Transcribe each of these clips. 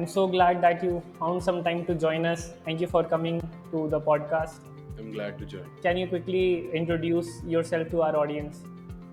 I'm so glad that you found some time to join us. Thank you for coming to the podcast. I'm glad to join. Can you quickly introduce yourself to our audience?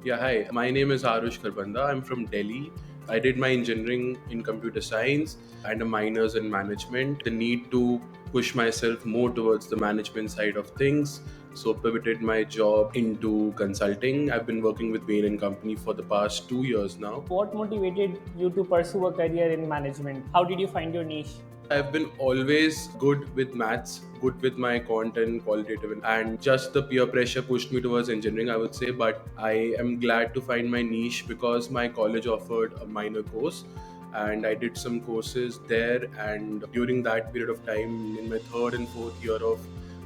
Yeah, hi. My name is Arush Karbanda. I'm from Delhi. I did my engineering in computer science and a minors in management. The need to push myself more towards the management side of things. So pivoted my job into consulting. I've been working with Bain Company for the past 2 years now. What motivated you to pursue a career in management? How did you find your niche? I've been always good with maths, good with my content, qualitative, and just the peer pressure pushed me towards engineering, I would say. But I am glad to find my niche because my college offered a minor course and I did some courses there. And during that period of time, in my third and fourth year of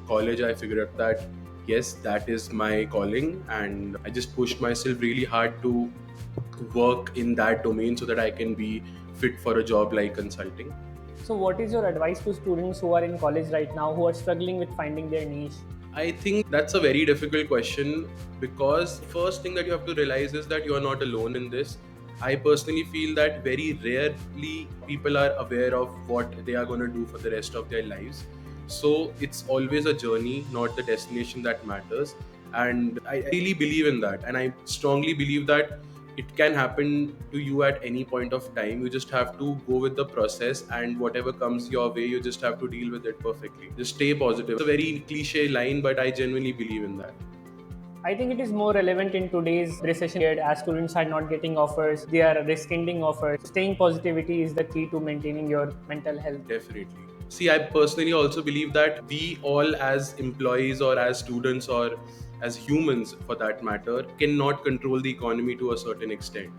college, I figured out that yes, that is my calling. And I just pushed myself really hard to work in that domain so that I can be fit for a job like consulting. So, what is your advice to students who are in college right now who are struggling with finding their niche? I think that's a very difficult question because first thing that you have to realize is that you are not alone in this. I personally feel that very rarely people are aware of what they are going to do for the rest of their lives. So it's always a journey, not the destination that matters. And I really believe in that. And I strongly believe that it can happen to you at any point of time. You just have to go with the process, and whatever comes your way, you just have to deal with it perfectly. Just stay positive. It's a very cliche line, but I genuinely believe in that. I think it is more relevant in today's recession period as students are not getting offers, they are rescinding offers. Staying positivity is the key to maintaining your mental health. Definitely. See, I personally also believe that we all, as employees or as students or as humans for that matter, cannot control the economy to a certain extent.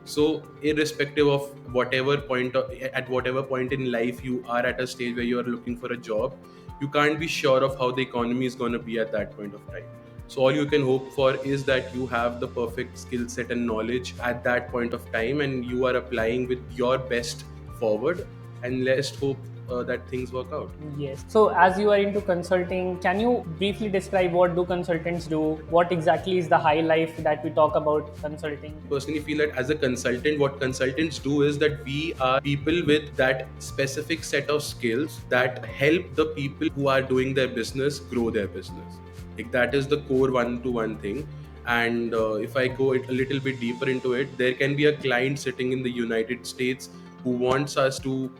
So, irrespective of at whatever point in life you are at a stage where you are looking for a job, you can't be sure of how the economy is going to be at that point of time. So, all you can hope for is that you have the perfect skill set and knowledge at that point of time, and you are applying with your best forward. And let's hope that things work out. Yes. So as you are into consulting, can you briefly describe what do consultants do? What exactly is the high life that we talk about consulting? Personally feel that as a consultant, what consultants do is that we are people with that specific set of skills that help the people who are doing their business grow their business. Like that is the core one-to-one thing. And if I go a little bit deeper into it, there can be a client sitting in the United States who wants us to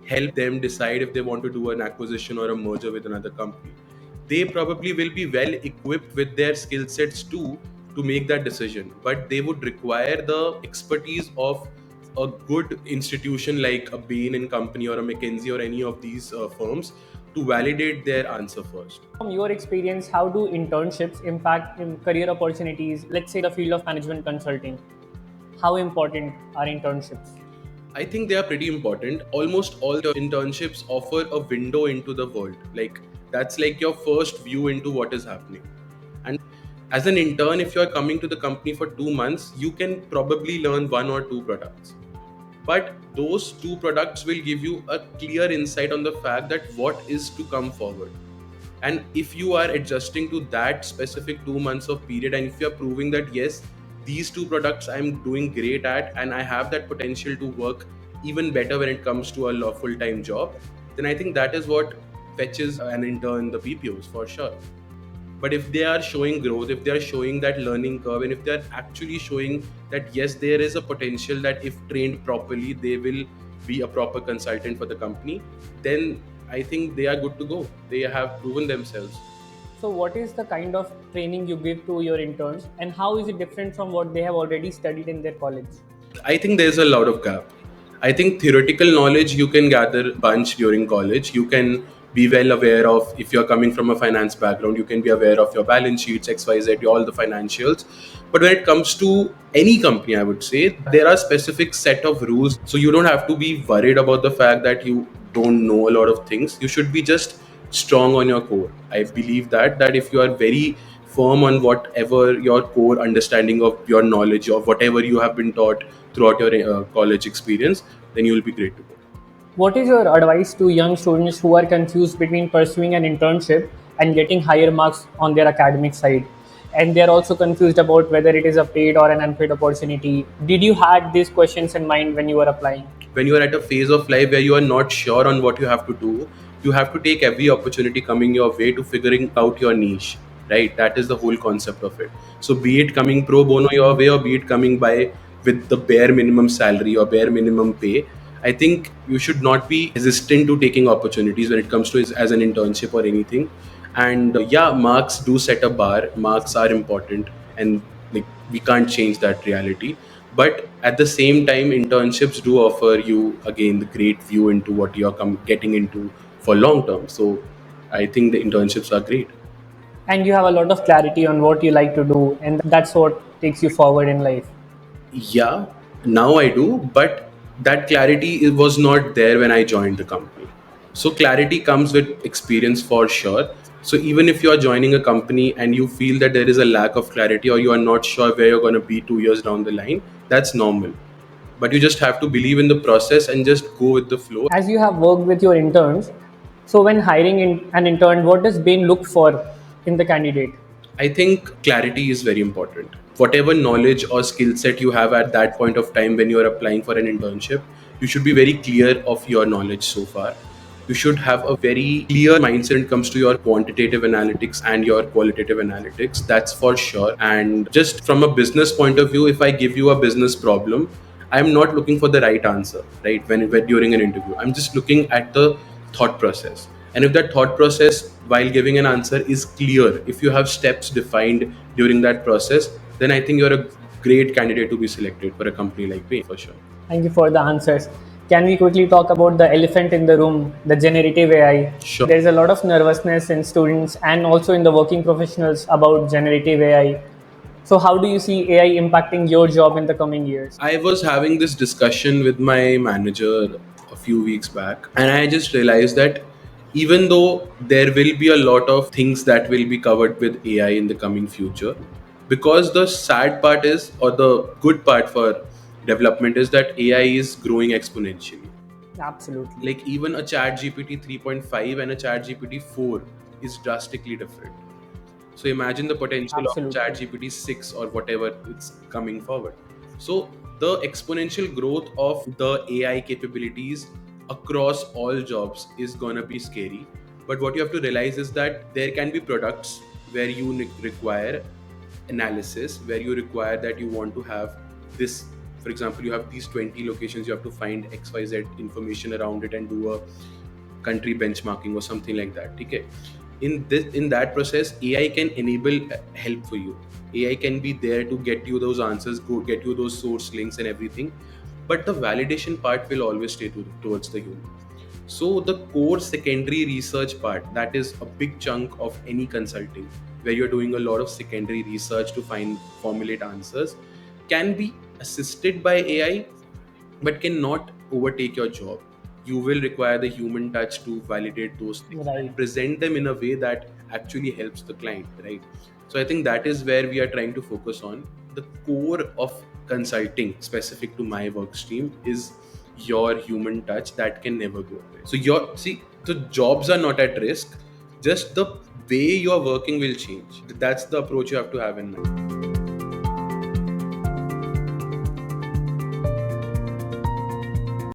help them decide if they want to do an acquisition or a merger with another company. They probably will be well equipped with their skill sets too to make that decision, but they would require the expertise of a good institution like a Bain and Company or a McKinsey or any of these firms to validate their answer first. From your experience, how do internships impact in career opportunities? Let's say the field of management consulting. How important are internships? I think they are pretty important. Almost all the internships offer a window into the world. Like that's like your first view into what is happening. And as an intern, if you're coming to the company for 2 months, you can probably learn one or two products. But those two products will give you a clear insight on the fact that what is to come forward. And if you are adjusting to that specific 2 months of period, and if you're proving that yes, these two products I'm doing great at and I have that potential to work even better when it comes to a full-time job, then I think that is what fetches an intern the BPOs for sure. But if they are showing growth, if they are showing that learning curve, and if they are actually showing that yes, there is a potential that if trained properly they will be a proper consultant for the company, then I think they are good to go. They have proven themselves. So, what is the kind of training you give to your interns, and how is it different from what they have already studied in their college? I think there's a lot of gap. I think theoretical knowledge you can gather bunch during college. You can be well aware of, if you're coming from a finance background, you can be aware of your balance sheets, XYZ, all the financials. But when it comes to any company, I would say there are specific set of rules. So you don't have to be worried about the fact that you don't know a lot of things. You should be just strong on your core. I believe that if you are very firm on whatever your core understanding of your knowledge of whatever you have been taught throughout your college experience, then you will be great to go. What is your advice to young students who are confused between pursuing an internship and getting higher marks on their academic side? And they're also confused about whether it is a paid or an unpaid opportunity. Did you had these questions in mind when you were applying? when you are at a phase of life where you are not sure on what you have to do, you have to take every opportunity coming your way to figuring out your niche, right? That is the whole concept of it. So be it coming pro bono your way, or be it coming by with the bare minimum salary or bare minimum pay, I think you should not be hesitant to taking opportunities when it comes to as an internship or anything. And yeah, marks do set a bar. Marks are important, and like we can't change that reality. But at the same time, internships do offer you again the great view into what you're getting into for long term. So I think the internships are great. And you have a lot of clarity on what you like to do, and that's what takes you forward in life. Yeah, now I do, but that clarity was not there when I joined the company. So clarity comes with experience for sure. So even if you are joining a company and you feel that there is a lack of clarity, or you are not sure where you're going to be 2 years down the line, that's normal. But you just have to believe in the process and just go with the flow. As you have worked with your interns, so when hiring an intern, what does Bain look for in the candidate? I think clarity is very important. Whatever knowledge or skill set you have at that point of time when you are applying for an internship, you should be very clear of your knowledge so far. You should have a very clear mindset when it comes to your quantitative analytics and your qualitative analytics. That's for sure. And just from a business point of view, if I give you a business problem, I'm not looking for the right answer, right? When during an interview, I'm just looking at the thought process. And if that thought process while giving an answer is clear, if you have steps defined during that process, then I think you're a great candidate to be selected for a company like Bain for sure. Thank you for the answers. Can we quickly talk about the elephant in the room, the generative AI? Sure. There's a lot of nervousness in students and also in the working professionals about generative AI. So, how do you see AI impacting your job in the coming years? I was having this discussion with my manager a few weeks back, and I just realized that even though there will be a lot of things that will be covered with AI in the coming future, because the sad part is, or the good part for development is that AI is growing exponentially. Absolutely. Like even a chat GPT 3.5 and a chat GPT 4 is drastically different. So imagine the potential of Absolutely. ChatGPT 6 or whatever it's coming forward. So the exponential growth of the AI capabilities across all jobs is gonna be scary. But what you have to realize is that there can be products where you require analysis, where you require that you want to have this. For example, you have these 20 locations, you have to find XYZ information around it and do a country benchmarking or something like that. Okay, in that process, AI can enable help for you. AI can be there to get you those answers, go get you those source links and everything, but the validation part will always stay towards the human. So the core secondary research part, that is a big chunk of any consulting, where you're doing a lot of secondary research to find formulate answers, can be assisted by AI, but cannot overtake your job. You will require the human touch to validate those things Right. and present them in a way that actually helps the client, right? So I think that is where we are trying to focus on. The core of consulting specific to my work stream is your human touch that can never go away. So your see, the jobs are not at risk, just the way you are working will change. That's the approach you have to have in mind.